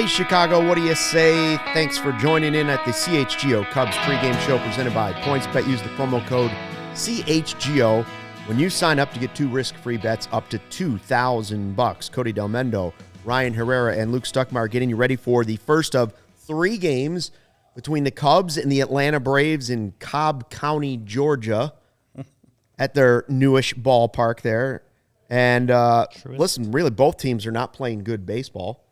Hey, Chicago, what do you say? Thanks for joining in at the CHGO Cubs pregame show presented by PointsBet. Use the promo code CHGO when you sign up to get 2 risk-free bets up to $2,000. Cody Delmendo, Ryan Herrera, and Luke Stuckmeyer getting you ready for the first of 3 games between the Cubs and the Atlanta Braves in Cobb County, Georgia, at their newish ballpark there. And listen, really, both teams are not playing good baseball.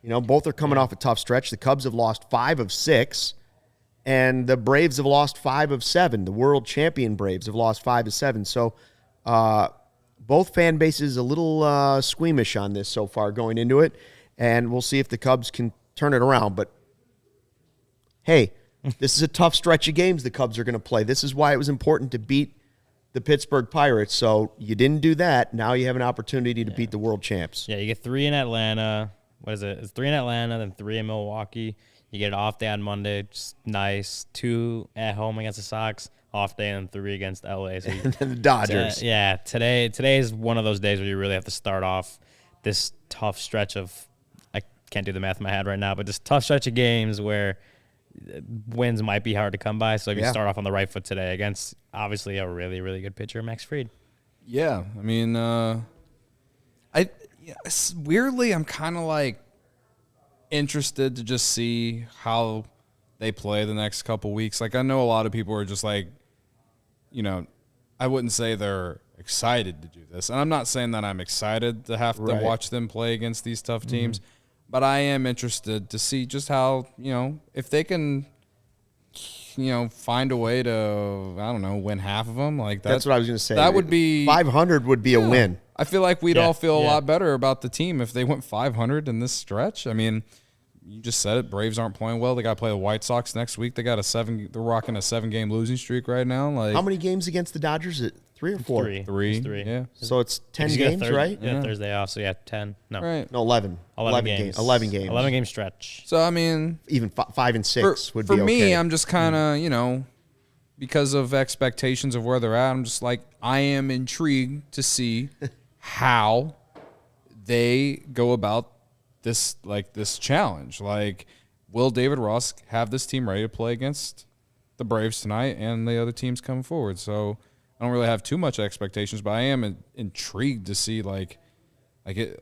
You know, both are coming off a tough stretch. The Cubs have lost 5 of 6, and the Braves have lost 5 of 7. The world champion Braves have lost 5 of 7. So both fan bases a little squeamish on this so far going into it, and we'll see if the Cubs can turn it around. But, hey, this is a tough stretch of games the Cubs are going to play. This is why it was important to beat the Pittsburgh Pirates. So you didn't do that. Now you have an opportunity to beat the world champs. Yeah, you get 3 in Atlanta. What is it? It's 3 in Atlanta, then 3 in Milwaukee. You get an off day on Monday, just nice. 2 at home against the Sox, off day, and 3 against LA. So And then the Dodgers. Today is one of those days where you really have to start off this tough stretch of, I can't do the math in my head right now, but this tough stretch of games where wins might be hard to come by. So if you start off on the right foot today against, obviously, a really, really good pitcher, Max Fried. Yeah, I mean, weirdly, I'm kind of like interested to just see how they play the next couple weeks. Like, I know a lot of people are just like, you know, I wouldn't say they're excited to do this. And I'm not saying that I'm excited to have to watch them play against these tough teams, but I am interested to see just how, you know, if they can, you know, find a way to, I don't know, win half of them. Like that's what I was going to say. That would be 500 would be a win. I feel like we'd all feel a lot better about the team if they went 500 in this stretch. I mean, you just said it. Braves aren't playing well. They got to play the White Sox next week. They're rocking a 7-game losing streak right now. Like, how many games against the Dodgers? Is it 3 or 4? 3. 3. Yeah. So it's 10 games, right? Yeah, Thursday off. So 10. No. Right. No, 11. 11 games. 11 games. 11-game stretch. So I mean, even 5 and 6 would be okay. For me, I'm just kind of, you know, because of expectations of where they're at, I'm just like, I am intrigued to see how they go about this challenge. Like, will David Ross have this team ready to play against the Braves tonight and the other teams coming forward? So I don't really have too much expectations, but I am intrigued to see like you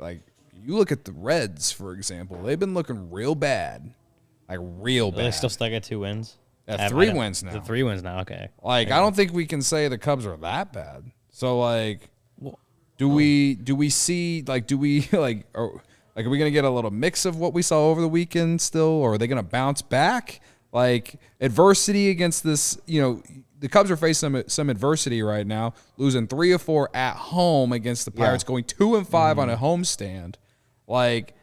look at the Reds, for example. They've been looking real bad, like real bad. They still stuck at 2 wins. At 3 wins now. 3 wins now. Okay. Like, I don't think we can say the Cubs are that bad. So like, do we see like are we gonna get a little mix of what we saw over the weekend still, or are they gonna bounce back? Like, adversity against this, you know, the Cubs are facing some adversity right now, losing 3 or 4 at home against the Pirates, going 2-5 on a homestand. Like,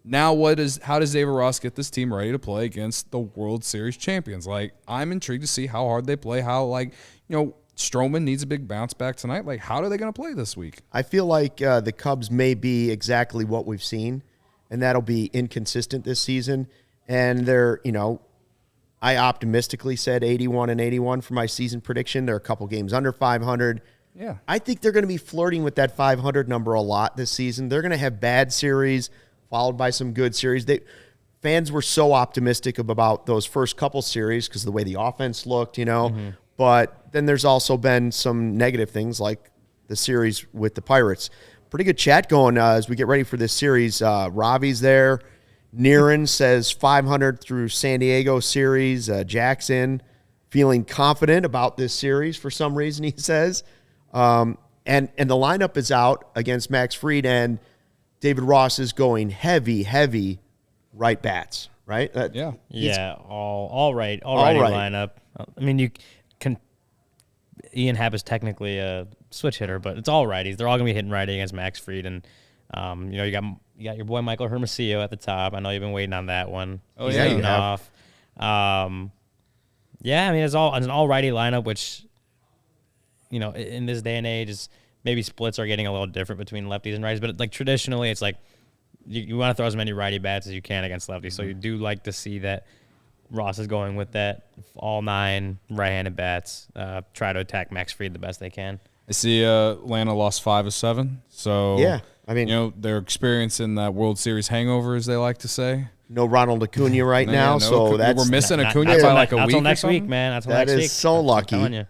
now how does David Ross get this team ready to play against the World Series champions? Like, I'm intrigued to see how hard they play, how, like, you know, Stroman needs a big bounce back tonight. Like, how are they going to play this week? I feel like the Cubs may be exactly what we've seen, and that'll be inconsistent this season. And they're, you know, I optimistically said 81-81 for my season prediction. They're a couple games under 500. Yeah. I think they're going to be flirting with that 500 number a lot this season. They're going to have bad series followed by some good series. Fans were so optimistic about those first couple series because of the way the offense looked, you know. But then there's also been some negative things like the series with the Pirates. Pretty good chat going as we get ready for this series. Ravi's there. Niren says 500 through San Diego series. Jackson feeling confident about this series for some reason, he says. And the lineup is out against Max Fried, and David Ross is going heavy right bats, right? All right lineup. I mean, Ian Happ is technically a switch hitter, but it's all righties. They're all going to be hitting righty against Max Fried, and you know, you got your boy Michael Hermosillo at the top. I know you've been waiting on that one. Oh, yeah, you have. Off. I mean, it's an all righty lineup, which, you know, in this day and age, is maybe splits are getting a little different between lefties and righties, but like traditionally, it's like you want to throw as many righty bats as you can against lefties. So you do like to see that Ross is going with that all 9 right-handed bats. Try to attack Max Fried the best they can. I see Atlanta lost 5 of 7. So yeah, I mean, they're experiencing that World Series hangover, as they like to say. no Ronald Acuna right now, so that's we're missing Not- Acuna not by till like a not week till or next week, something? man. Not till That next is week. so I'm lucky. telling you.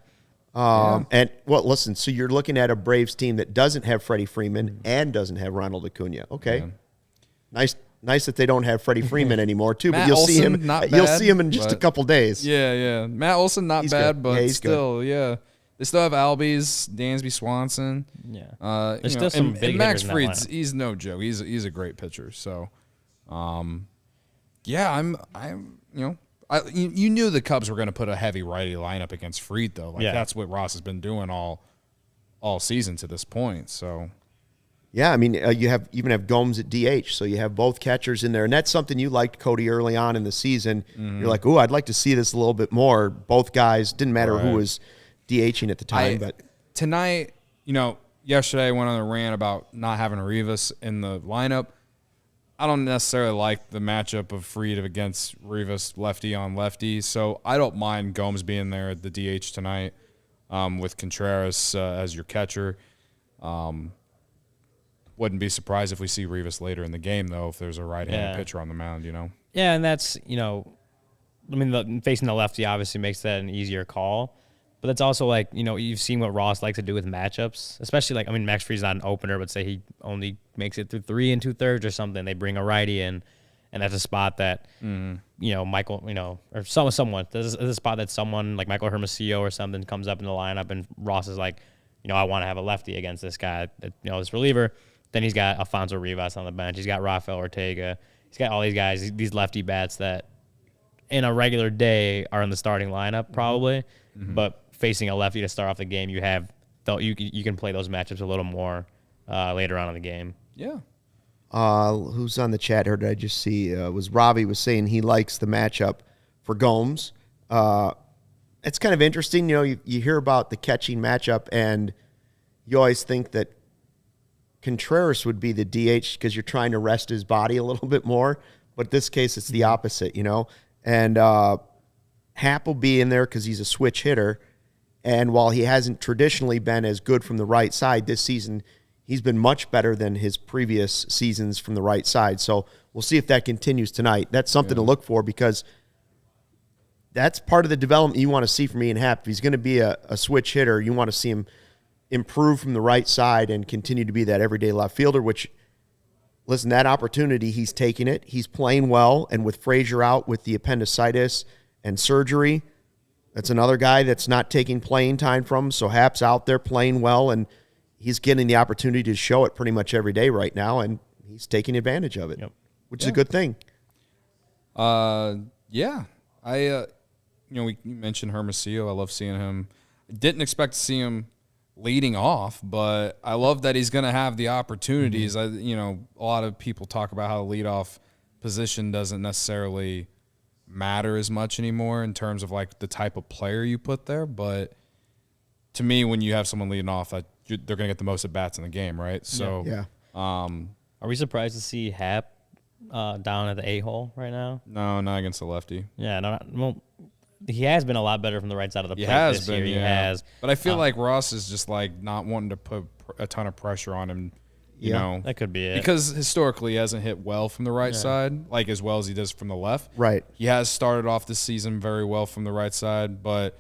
And well, listen. So you're looking at a Braves team that doesn't have Freddie Freeman and doesn't have Ronald Acuna. Okay, nice that they don't have Freddie Freeman anymore too. But Matt you'll see Olson, him. not You'll bad, see him in just a but- couple days. Yeah. Matt Olson, not He's bad, good. but Yeah, he's still, yeah. They still have Albies, Dansby Swanson. Yeah. There's still some big and Max hitters in that Fried's, lineup. he's no joke. He's a great pitcher. So, yeah, I'm you knew the Cubs were going to put a heavy righty lineup against Fried, though. Like that's what Ross has been doing all season to this point. So, Yeah, I mean, you even have Gomes at DH, so you have both catchers in there, and that's something you liked, Cody, early on in the season. You're like, "Ooh, I'd like to see this a little bit more." Both guys, didn't matter who was DHing at the time, but tonight, yesterday I went on a rant about not having Rivas in the lineup. I don't necessarily like the matchup of Fried against Rivas lefty on lefty, so I don't mind Gomes being there at the DH tonight with Contreras as your catcher. Wouldn't be surprised if we see Rivas later in the game, though, if there's a right-handed pitcher on the mound, Yeah, and that's, facing the lefty obviously makes that an easier call. But that's also like, you've seen what Ross likes to do with matchups, especially Max Fried's not an opener, but say he only makes it through 3 2/3 or something. They bring a righty in, and that's a spot that, Michael, or someone, there's a spot that someone like Michael Hermosillo or something comes up in the lineup, and Ross is like, I want to have a lefty against this guy, this reliever. Then he's got Alfonso Rivas on the bench. He's got Rafael Ortega. He's got all these guys, these lefty bats that in a regular day are in the starting lineup probably, but facing a lefty to start off the game, you can play those matchups a little more later on in the game. Yeah. who's on the chat here? Did I just see? Was Robbie was saying he likes the matchup for Gomes. It's kind of interesting. You hear about the catching matchup, and you always think that Contreras would be the DH because you're trying to rest his body a little bit more. But in this case, it's the opposite, And Happ will be in there because he's a switch hitter. And while he hasn't traditionally been as good from the right side this season, he's been much better than his previous seasons from the right side. So we'll see if that continues tonight. That's something to look for because that's part of the development you want to see from Ian Happ. If he's going to be a switch hitter, you want to see him improve from the right side and continue to be that everyday left fielder, which, listen, that opportunity, he's taking it. He's playing well, and with Frazier out with the appendicitis and surgery, that's another guy that's not taking playing time from him. So Happ's out there playing well, and he's getting the opportunity to show it pretty much every day right now, and he's taking advantage of it, which is a good thing. Yeah. We mentioned Hermosillo. I love seeing him. Didn't expect to see him leading off, but I love that he's going to have the opportunities. A lot of people talk about how the leadoff position doesn't necessarily matter as much anymore in terms of like the type of player you put there. But to me, when you have someone leading off, they're going to get the most at bats in the game, right? So, Are we surprised to see Happ down at the A-hole right now? No, not against the lefty. Yeah, well, he has been a lot better from the right side of the plate this year. He has. But I feel like Ross is just like not wanting to put a ton of pressure on him. You know, that could be it. Because historically he hasn't hit well from the right side, like as well as he does from the left. Right. He has started off this season very well from the right side, but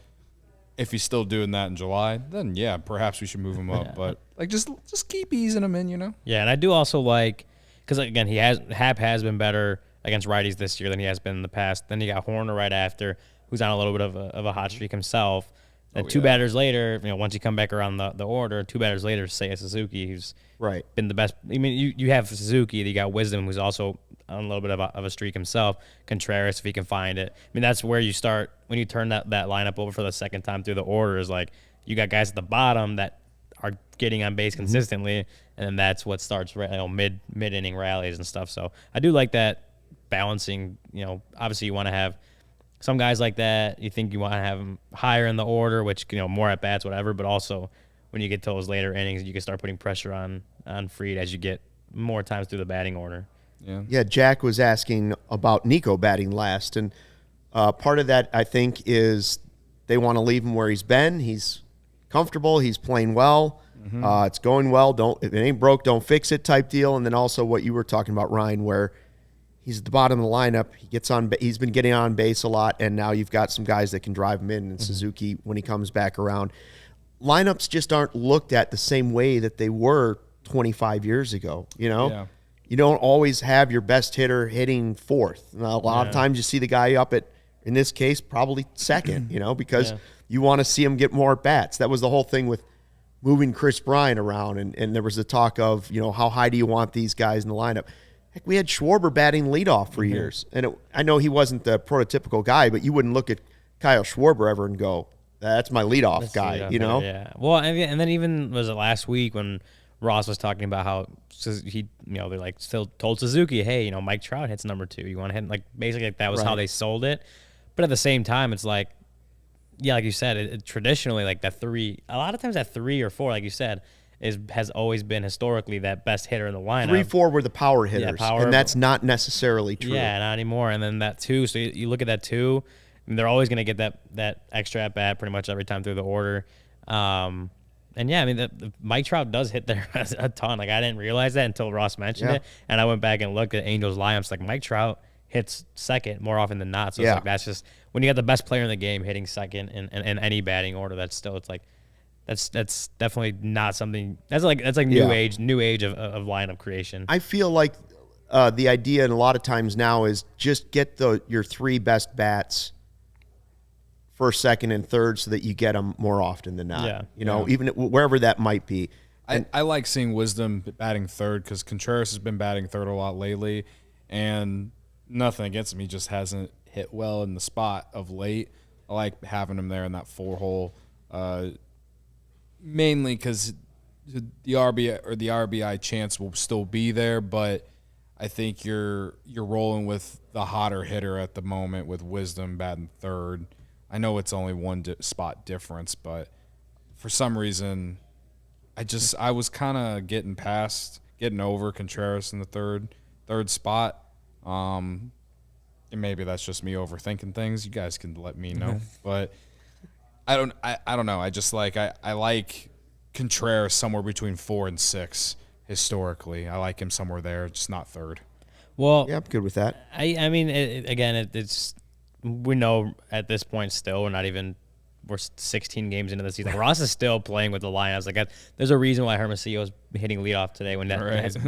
if he's still doing that in July, then perhaps we should move him up. But like just keep easing him in, Yeah, and I do also like because again Happ has been better against righties this year than he has been in the past. Then you got Horner right after, who's on a little bit of a hot streak himself. And two batters later, once you come back around the order, 2 batters later, Seiya Suzuki, who's been the best. I mean, you have Suzuki, you got Wisdom, who's also on a little bit of a streak himself. Contreras, if he can find it. I mean, that's where you start when you turn that lineup over for the second time through the order. Is like you got guys at the bottom that are getting on base consistently, and then that's what starts mid inning rallies and stuff. So I do like that balancing. Obviously you want to have some guys like that, you think you want to have them higher in the order, which, more at bats, whatever. But also, when you get to those later innings, you can start putting pressure on Fried as you get more times through the batting order. Yeah, Jack was asking about Nico batting last. And part of that, I think, is they want to leave him where he's been. He's comfortable. He's playing well. It's going well. If it ain't broke, don't fix it type deal. And then also what you were talking about, Ryan, where he's at the bottom of the lineup. He's been getting on base a lot, and now you've got some guys that can drive him in. And Suzuki, when he comes back around, lineups just aren't looked at the same way that they were 25 years ago. You don't always have your best hitter hitting fourth. A lot of times you see the guy up at, in this case, probably second. Because you want to see him get more at bats. That was the whole thing with moving Chris Bryant around, and there was the talk of how high do you want these guys in the lineup. Heck, we had Schwarber batting leadoff for years, and I know he wasn't the prototypical guy, but you wouldn't look at Kyle Schwarber ever and go, "That's my leadoff guy." Yeah. Well, and then even was it last week when Ross was talking about how they're like still told Suzuki, "Hey, Mike Trout hits number 2. You want to hit basically that was how they sold it." But at the same time, it's like, yeah, like you said, traditionally like that 3. A lot of times that 3 or 4, like you said, has always been historically that best hitter in the lineup. 3, 4 were the power hitters, and that's not necessarily true. Yeah, not anymore. And then that 2, so you look at that 2, and they're always going to get that extra at bat pretty much every time through the order. And yeah, I mean, the Mike Trout does hit there a ton. Like I didn't realize that until Ross mentioned it, and I went back and looked at Angels lineups. Like Mike Trout hits second more often than not. So it's like that's just when you got the best player in the game hitting second in any batting order. That's definitely not something that's like new age of lineup creation. I feel like the idea, and a lot of times now, is just get your 3 best bats first, second, and third, so that you get them more often than not. Even wherever that might be. I like seeing Wisdom batting third because Contreras has been batting third a lot lately, and nothing against him, he just hasn't hit well in the spot of late. I like having him there in that 4-hole, mainly because the RBI chance will still be there, but I think you're rolling with the hotter hitter at the moment with Wisdom batting third. I know it's only one spot difference, but for some reason, I was kind of getting over Contreras in the third spot. And maybe that's just me overthinking things. You guys can let me know, but I don't know. I just I like Contreras somewhere between 4 and 6 historically. I like him somewhere there, just not third. Well, yeah, I'm good with that. I mean, it's we know at this point still we're 16 games into the season. Ross is still playing with the lineups. Like there's a reason why Hermosillo's hitting leadoff today when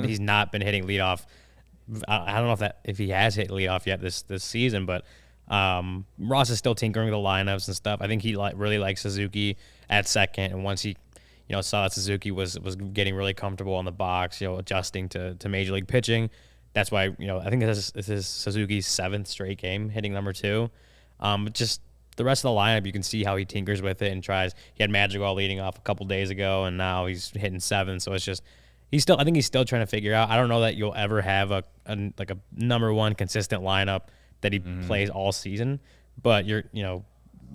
he's not been hitting leadoff. I don't know if he has hit leadoff yet this season, but Ross is still tinkering with the lineups and stuff. I think he really likes Suzuki at second, and once he saw that Suzuki was getting really comfortable on the box, adjusting to major league pitching. That's why I think this is Suzuki's 7th straight game hitting number 2. Just the rest of the lineup, you can see how he tinkers with it and tries. He had Madrigal leading off a couple days ago, and now he's hitting 7. So it's just I think he's still trying to figure out. I don't know that you'll ever have a number 1 consistent lineup that he plays all season, but you're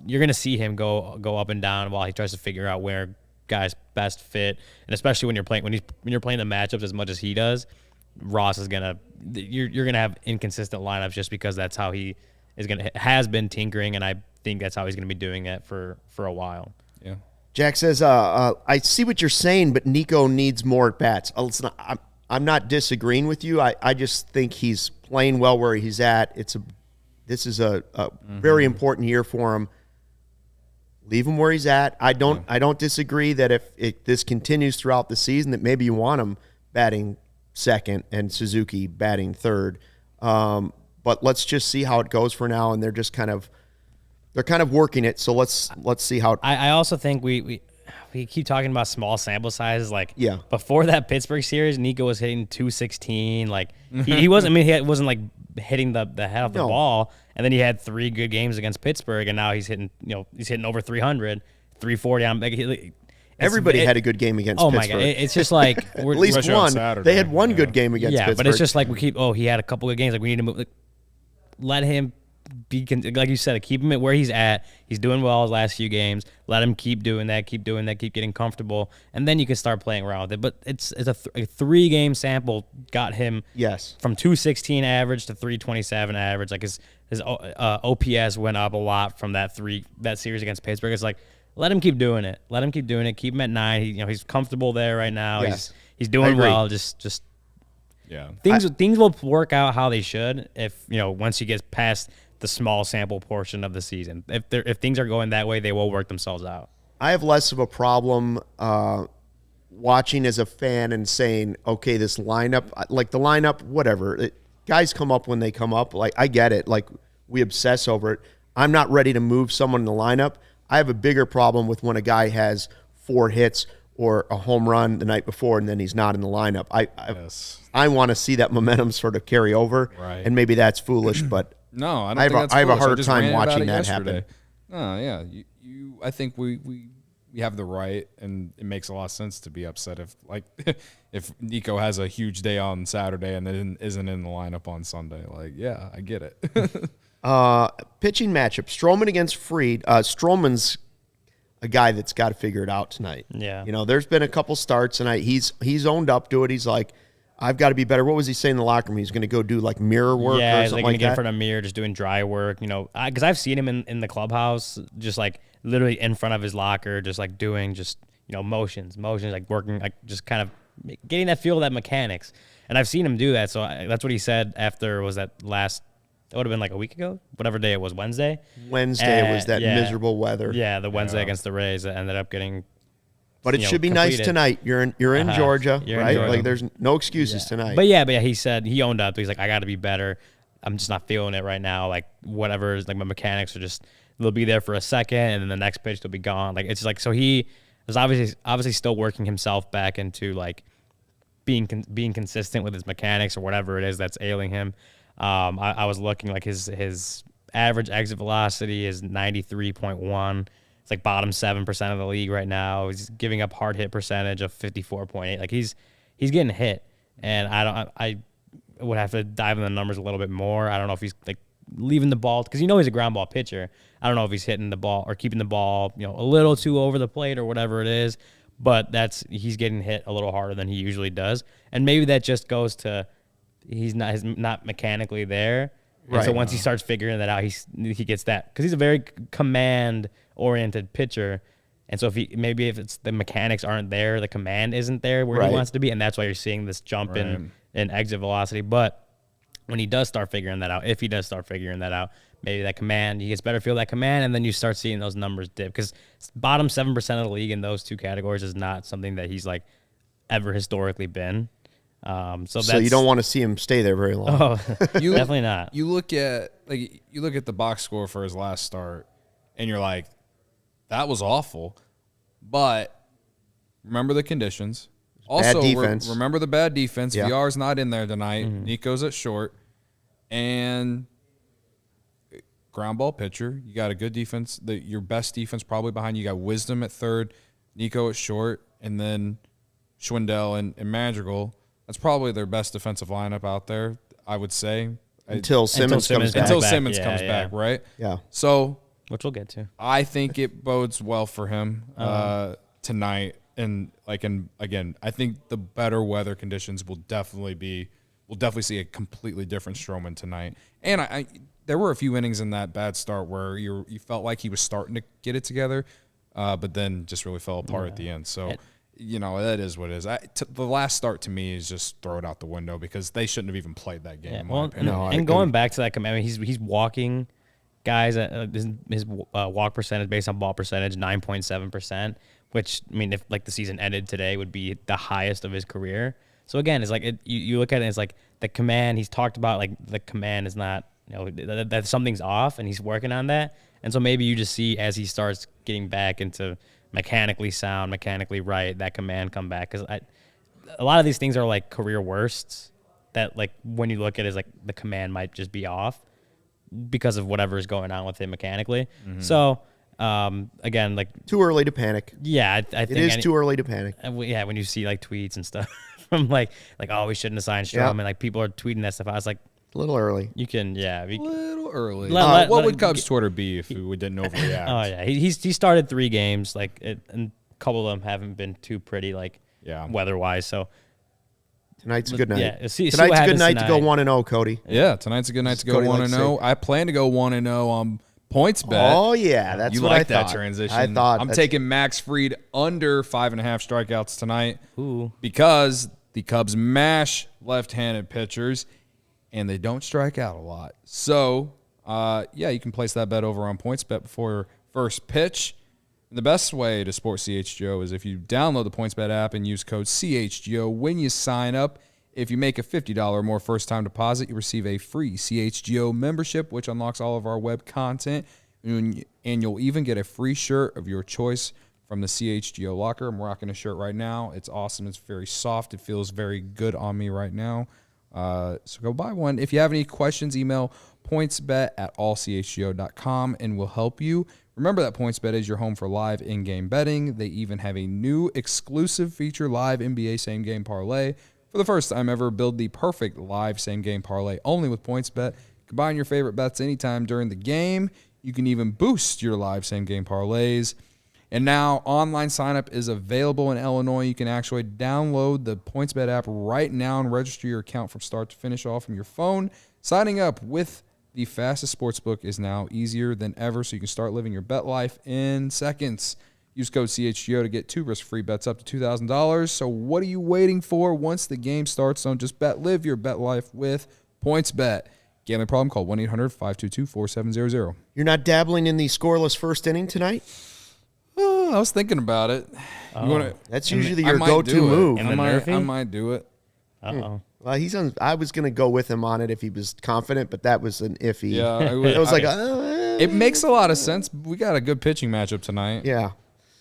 gonna see him go up and down while he tries to figure out where guys best fit, and especially when you're playing the matchups as much as he does. Ross is you're gonna have inconsistent lineups just because that's how he has been tinkering, and I think that's how he's gonna be doing it for a while. Yeah. Jack says, I see what you're saying, but Nico needs more at bats. I'm not disagreeing with you. I just think he's playing well where he's at. This is a very important year for him. Leave him where he's at. I don't disagree that if this continues throughout the season, that maybe you want him batting second and Suzuki batting third. But let's just see how it goes for now. And they're kind of working it. So let's see how. I also think we keep talking about small sample sizes. Before that Pittsburgh series, Nico was hitting 216. He wasn't. I mean, he wasn't hitting the head off the ball. And then he had 3 good games against Pittsburgh, and now he's hitting. He's hitting over 300, 340. Everybody had a good game against Pittsburgh. Oh my God! It's just like at least one. They had one good game against Pittsburgh. But it's just like we keep. Oh, he had a couple good games. We need to move. Let him be, like you said, keep him at where he's at. He's doing well his last few games. Let him keep doing that, keep getting comfortable, and then you can start playing around with it. But it's a 3-game sample got him from 216 average to 327 average. Like his OPS went up a lot from that series against Pittsburgh. It's like let him keep doing it. Let him keep doing it. Keep him at 9. He's comfortable there right now. Yes. He's doing well. Just Yeah. Things will work out how they should if once he gets past the small sample portion of the season. If things are going that way, they will work themselves out. I have less of a problem watching as a fan and saying, okay, this lineup, like the lineup, whatever. Guys come up when they come up. Like, I get it. Like, we obsess over it. I'm not ready to move someone in the lineup. I have a bigger problem with when a guy has 4 hits or a home run the night before and then he's not in the lineup. I want to see that momentum sort of carry over. Right. And maybe that's foolish, but no, I don't think that's I have a foolish. hard just time ran about watching it that yesterday. happen. Oh, yeah. I think we have the right, and it makes a lot of sense to be upset if Nico has a huge day on Saturday and then isn't in the lineup on Sunday. Like, yeah, I get it. Pitching matchup: Stroman against Fried. Stroman's a guy that's got to figure it out tonight. Yeah, there's been a couple starts, and he's owned up to it. He's like, I've got to be better. What was he saying in the locker room? He's going to go do like mirror work or something like that? Yeah, he's going to get in front of a mirror, just doing dry work. Because I've seen him in the clubhouse, just like literally in front of his locker, just like doing motions, like working, like just kind of getting that feel of that mechanics. And I've seen him do that. So that's what he said after that would have been like a week ago, whatever day it was, Wednesday. Wednesday was that miserable weather. Yeah, the Wednesday against the Rays that ended up getting. But it should be completed. Nice tonight. You're in Georgia, You're right? in Georgia. Like there's no excuses tonight. But yeah, he said he owned up. He's like, I got to be better. I'm just not feeling it right now. Like whatever is like my mechanics are just they'll be there for a second and then the next pitch they'll be gone. Like it's like so he was obviously still working himself back into like being consistent with his mechanics or whatever it is that's ailing him. I was looking like his average exit velocity is 93.1. It's like bottom 7% of the league right now. He's giving up hard hit percentage of 54.8. Like he's getting hit, and I would have to dive in the numbers a little bit more. I don't know if he's like leaving the ball because he's a ground ball pitcher. I don't know if he's hitting the ball or keeping the ball a little too over the plate or whatever it is. But he's getting hit a little harder than he usually does, and maybe that just goes to he's not mechanically there. Right. And so once he starts figuring that out, he gets that because he's a very command-oriented pitcher, and so if it's the mechanics aren't there, the command isn't there where he wants to be, and that's why you're seeing this jump in exit velocity. But when he does start figuring that out, maybe that command he gets better feel of that command, and then you start seeing those numbers dip because bottom 7% of the league in those two categories is not something that he's like ever historically been. So you don't want to see him stay there very long. Oh, definitely not. You look at the box score for his last start, and you're like, that was awful. But remember the conditions. Also, bad defense. Remember the bad defense. Yeah. VR's not in there tonight. Mm-hmm. Nico's at short, and ground ball pitcher. You got a good defense. Your best defense probably behind you. You got Wisdom at third, Nico at short, and then Schwindel and Madrigal. That's probably their best defensive lineup out there, I would say. Until Simmons comes back, right? Yeah. So, which we'll get to. I think it bodes well for him tonight. And again, I think the better weather conditions we'll definitely see a completely different Stroman tonight. And there were a few innings in that bad start where you felt like he was starting to get it together, but then just really fell apart at the end. So. That is what it is. The last start to me is just throw it out the window because they shouldn't have even played that game. And going back to that command, he's walking guys at his walk percentage based on ball percentage 9.7%, which if like the season ended today would be the highest of his career. So again, it's like you look at it, it's like the command he's talked about. Like the command is not that something's off, and he's working on that. And so maybe you just see as he starts getting back into mechanically sound, mechanically right, that command come back. Because a lot of these things are like career worsts that like when you look at it, is like the command might just be off because of whatever is going on with him mechanically. Mm-hmm. So again, like too early to panic. Yeah, I think it is too early to panic. Yeah, when you see like tweets and stuff from like oh we shouldn't have signed Stroman, and like people are tweeting that stuff. I was like, a little early. You can, a little early. What would Cubs Twitter be if we didn't overreact? Oh yeah, he started 3 games, like and a couple of them haven't been too pretty, like weather-wise. So tonight's a good night. Yeah, tonight's a good night to go 1-0, Cody. Yeah, tonight's a good night to go 1-0. I plan to go 1-0 on Points bet. Oh, yeah. That's you what like I thought. that transition. I thought. I'm taking Max Fried under 5.5 strikeouts tonight. Ooh. Because the Cubs mash left-handed pitchers, and they don't strike out a lot. So, you can place that bet over on PointsBet before first pitch. And the best way to support CHGO is if you download the PointsBet app and use code CHGO when you sign up. If you make a $50 or more first-time deposit, you receive a free CHGO membership, which unlocks all of our web content, and you'll even get a free shirt of your choice from the CHGO locker. I'm rocking a shirt right now. It's awesome. It's very soft. It feels very good on me right now. So go buy one. If you have any questions, email pointsbet@allchgo.com and we'll help you. Remember that PointsBet is your home for live in-game betting. They even have a new exclusive feature, live NBA same-game parlay. For the first time ever, build the perfect live same-game parlay only with PointsBet. Combine your favorite bets anytime during the game. You can even boost your live same-game parlays. And now online sign-up is available in Illinois. You can actually download the PointsBet app right now and register your account from start to finish all from your phone. Signing up with the fastest sportsbook is now easier than ever, so you can start living your bet life in seconds. Use code CHGO to get 2 risk-free bets up to $2,000. So what are you waiting for? Once the game starts, don't just bet. Live your bet life with PointsBet. Gambling problem? Call 1-800-522-4700. You're not dabbling in the scoreless first inning tonight? Oh, I was thinking about it. That's usually your go-to move. In the I might do it. Uh-oh. Well, I was going to go with him on it if he was confident, but that was an iffy. Yeah, it was it makes a lot of sense. We got a good pitching matchup tonight. Yeah.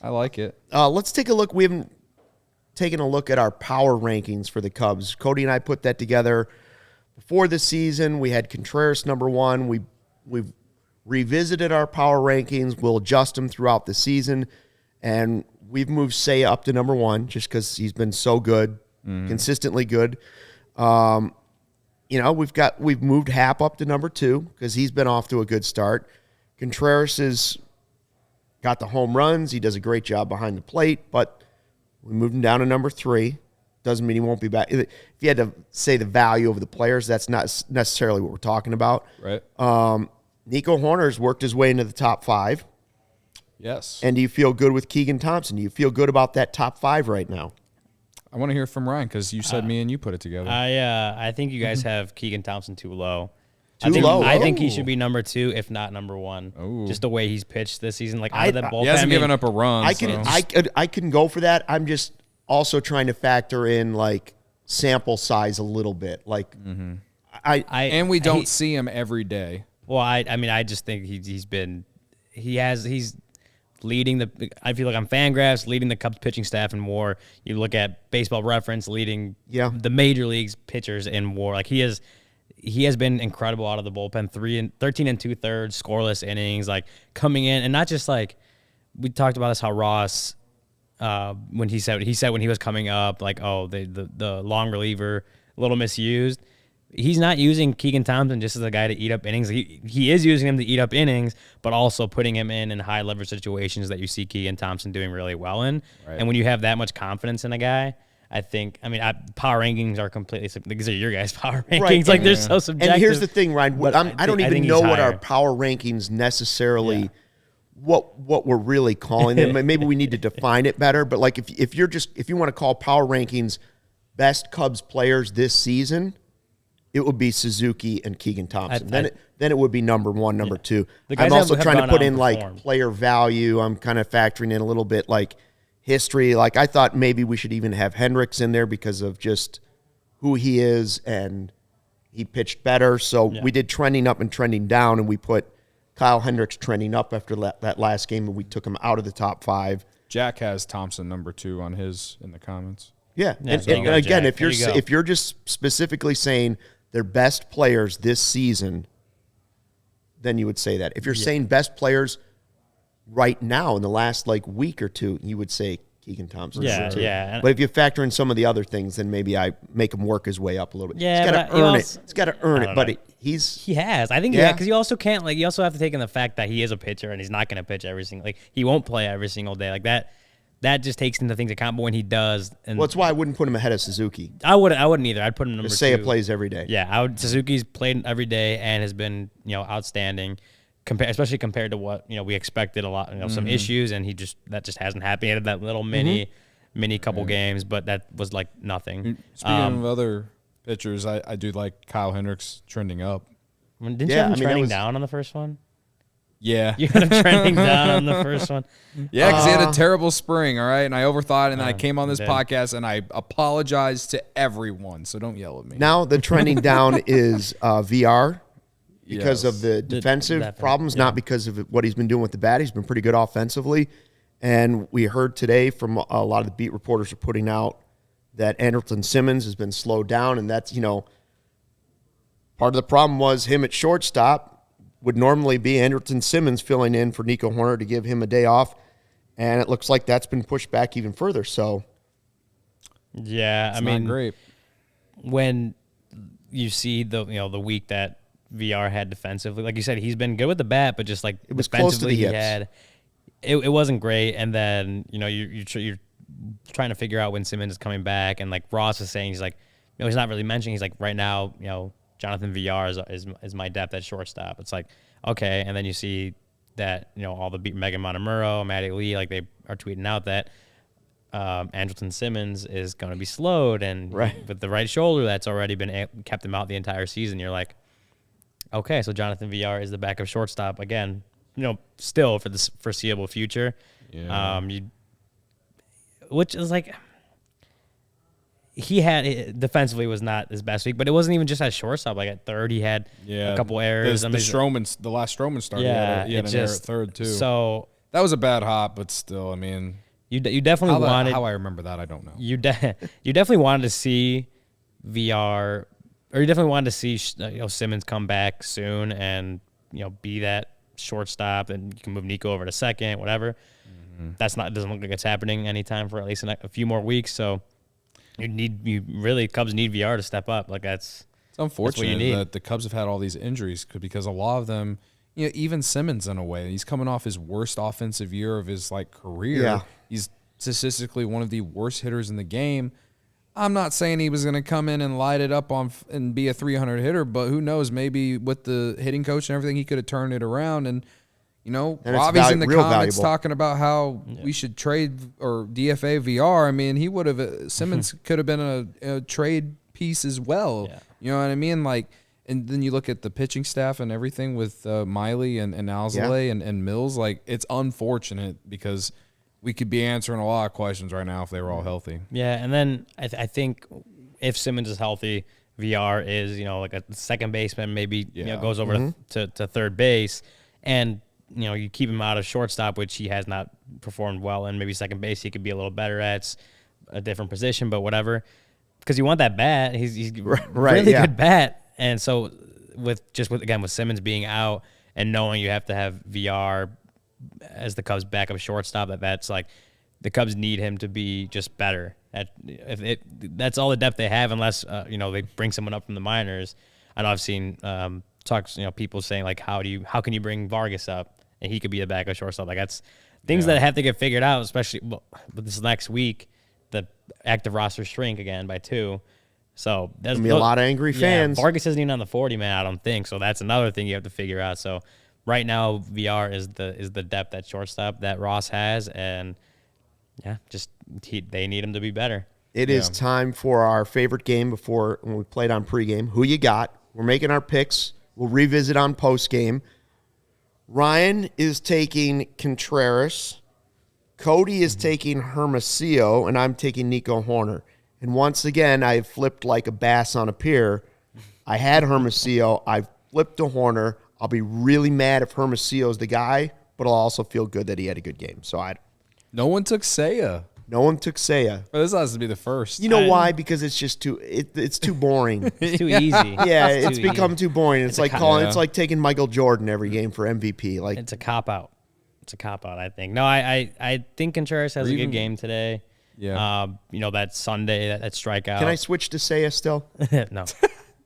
I like it. Let's take a look. We haven't taken a look at our power rankings for the Cubs. Cody and I put that together before the season. We had Contreras number 1. We've revisited our power rankings. We'll adjust them throughout the season, and we've moved Say up to number 1 just because he's been so good, consistently good. We've moved Hap up to number 2 because he's been off to a good start. Contreras has got the home runs. He does a great job behind the plate, but we moved him down to number 3. Doesn't mean he won't be back. If you had to say the value of the players, that's not necessarily what we're talking about. Right. Nico Horner's worked his way into the top 5. Yes. And do you feel good with Keegan Thompson? Do you feel good about that top 5 right now? I want to hear from Ryan because you said me and you put it together. I think you guys have Keegan Thompson too low. Too low? I think he should be number 2, if not number 1. Ooh. Just the way he's pitched this season, like out of that bullpen. He hasn't given up a run. I can go for that. I'm just also trying to factor in like sample size a little bit. Like and we don't see him every day. Well, I just think he's leading the. I feel like on Fangraphs, leading the Cubs pitching staff in WAR. You look at Baseball Reference, leading the major leagues pitchers in WAR. Like he has been incredible out of the bullpen. 13 2/3 scoreless innings, like coming in and not just like we talked about this how Ross. When he said when he was coming up, like, the long reliever, a little misused. He's not using Keegan Thompson just as a guy to eat up innings. He is using him to eat up innings, but also putting him in high leverage situations that you see Keegan Thompson doing really well in. Right. And when you have that much confidence in a guy, power rankings are completely. These are your guys' power rankings. Right. Like they're so subjective. And here's the thing, Ryan. I don't even know what our power rankings necessarily. Yeah. What we're really calling them. Maybe we need to define it better. But like if you want to call power rankings best Cubs players this season, it would be Suzuki and Keegan Thompson. Then it would be number 1, number 2. I'm also trying to put in like player value. I'm kind of factoring in a little bit like history. Like I thought maybe we should even have Hendricks in there because of just who he is and he pitched better. So we did trending up and trending down, and we put Kyle Hendricks trending up after that last game, and we took him out of the top 5. Jack has Thompson number 2 on his in the comments. Yeah, and again, if you're just specifically saying they're best players this season, then you would say that. If you're saying best players right now in the last like week or two, you would say Keegan Thompson. Yeah. But if you factor in some of the other things, then maybe I make him work his way up a little bit. Yeah, he's got to earn it. He's got to earn it, but he has. I think because you also can't you also have to take in the fact that he is a pitcher and he's not going to pitch every single he won't play every single day like that. That just takes into things account. But when he does, and that's why I wouldn't put him ahead of Suzuki. I wouldn't either. I'd put him number 2. Seiya plays every day. Yeah, Suzuki's played every day and has been outstanding. especially compared to what we expected a lot. Some issues, and that just hasn't happened. He had that little mini couple games, but that was like nothing. Speaking of other pitchers, I do like Kyle Hendricks trending up. Didn't you have him trending down on the first one? Yeah. You had him trending down on the first one? Yeah, because he had a terrible spring, all right? And I overthought it, and then I came on this podcast, and I apologized to everyone, so don't yell at me. Now the trending down is VR because of the defensive problems, not because of what he's been doing with the bat. He's been pretty good offensively. And we heard today from a lot of the beat reporters are putting out that Andrelton Simmons has been slowed down, and that's, part of the problem was him at shortstop would normally be Andrelton Simmons filling in for Nico Horner to give him a day off, and it looks like that's been pushed back even further. So, yeah, I mean, great. When you see the week that VR had defensively, like you said, he's been good with the bat, but just like it was close to the hips. It wasn't great, and then you're trying to figure out when Simmons is coming back, and like Ross is saying, he's like, he's not really mentioning. He's like, right now, Jonathan VR is my depth at shortstop. It's like, okay, and then you see that all the Megan Montemurro, Maddie Lee, like they are tweeting out that Andrelton Simmons is going to be slowed, and with the right shoulder that's already been kept him out the entire season. You're like, okay, so Jonathan VR is the backup shortstop again. Still for the foreseeable future. Yeah. Which is like, he had defensively was not his best week, but it wasn't even just at shortstop. Like at third, he had a couple errors. The last Stroman start, he had an error at third too. So that was a bad hop, but still, I mean, you definitely wanted. How I remember that, I don't know. You definitely wanted to see VR, or you definitely wanted to see Simmons come back soon and be that shortstop, and you can move Nico over to second, whatever. Doesn't look like it's happening anytime for at least a few more weeks. So Cubs need VR to step up. Like it's unfortunate that the Cubs have had all these injuries because a lot of them, even Simmons in a way, he's coming off his worst offensive year of his career. Yeah. He's statistically one of the worst hitters in the game. I'm not saying he was going to come in and light it up and be a 300 hitter, but who knows? Maybe with the hitting coach and everything, he could have turned it around. And Robbie's in the comments talking about how we should trade or DFA VR. I mean, he would have Simmons could have been a trade piece as well. Yeah. You know what I mean? And then you look at the pitching staff and everything with Miley and Alzolay and Mills. It's unfortunate because we could be answering a lot of questions right now if they were all healthy. Yeah, and then I think if Simmons is healthy, VR is like a second baseman, maybe goes over to third base, and you keep him out of shortstop, which he has not performed well in. Maybe second base he could be a little better at. It's a different position, but whatever. Because you want that bat. He's really good bat. And so with Simmons being out and knowing you have to have VR as the Cubs' backup shortstop, that's like the Cubs need him to be just better. That's all the depth they have, unless they bring someone up from the minors. I know I've seen talks, people saying how can you bring Vargas up and he could be a backup shortstop? That's things that have to get figured out, especially with this next week. The active roster shrink again by 2. So there's gonna be a lot of angry fans. Vargas isn't even on the 40 man, I don't think. So that's another thing you have to figure out. So right now, VR is the depth at shortstop that Ross has, and they need him to be better. It is time for our favorite game when we played on pregame. Who you got? We're making our picks. We'll revisit on postgame. Ryan is taking Contreras. Cody is taking Hermosillo, and I'm taking Nico Horner. And once again, I flipped like a bass on a pier. I had Hermosillo. I flipped to Horner. I'll be really mad if Hermosillo's the guy, but I'll also feel good that he had a good game. So no one took Seiya. No one took Seiya. But this has to be the first. You know why? Because it's just it's too boring. It's too easy. Yeah, it's become too boring. It's like taking Michael Jordan every game for MVP. It's a cop out. It's a cop out, I think. No, I think Contreras has a good game today. Yeah. That Sunday, that strikeout. Can I switch to Seiya still? No.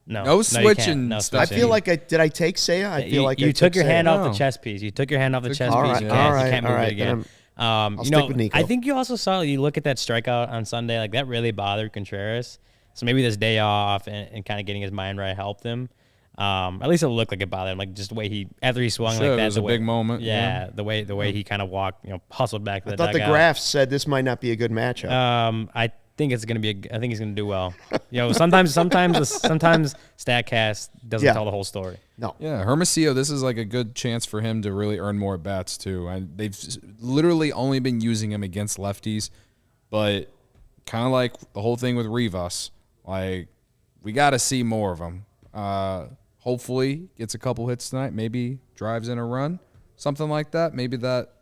No switching. No I feel like did I take Seiya? I feel like you took your hand off Seiya. the chess piece. You took your hand off the chess all piece. Right, You all can't move it again. I'll stick with Nico. I think you also saw, you look at that strikeout on Sunday, that really bothered Contreras. So maybe this day off and kind of getting his mind right helped him. At least it looked like it bothered him, like just the way he after he swung Sure, like it that. was a big moment. Yeah, the way he kind of walked, hustled back to the I thought the dugout. graphs said this might not be a good matchup. I think it's gonna be. I think he's gonna do well. Sometimes Statcast doesn't tell the whole story. No. Yeah, Hermosillo, this is like a good chance for him to really earn more bats too. And they've literally only been using him against lefties, but kind of like the whole thing with Rivas, like we got to see more of him. Hopefully gets a couple hits tonight, maybe drives in a run, something like that. Maybe that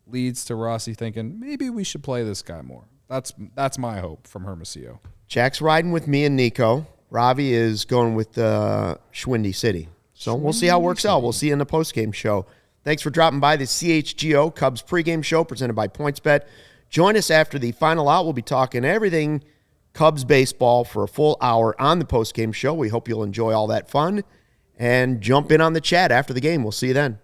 leads to Rossi thinking maybe we should play this guy more. That's my hope from Hermosillo. Jack's riding with me and Nico. Ravi is going with Schwindy City. So we'll see how it works out. We'll see you in the postgame show. Thanks for dropping by the CHGO Cubs pregame show presented by PointsBet. Join us after the final out. We'll be talking everything Cubs baseball for a full hour on the postgame show. We hope you'll enjoy all that fun and jump in on the chat after the game. We'll see you then.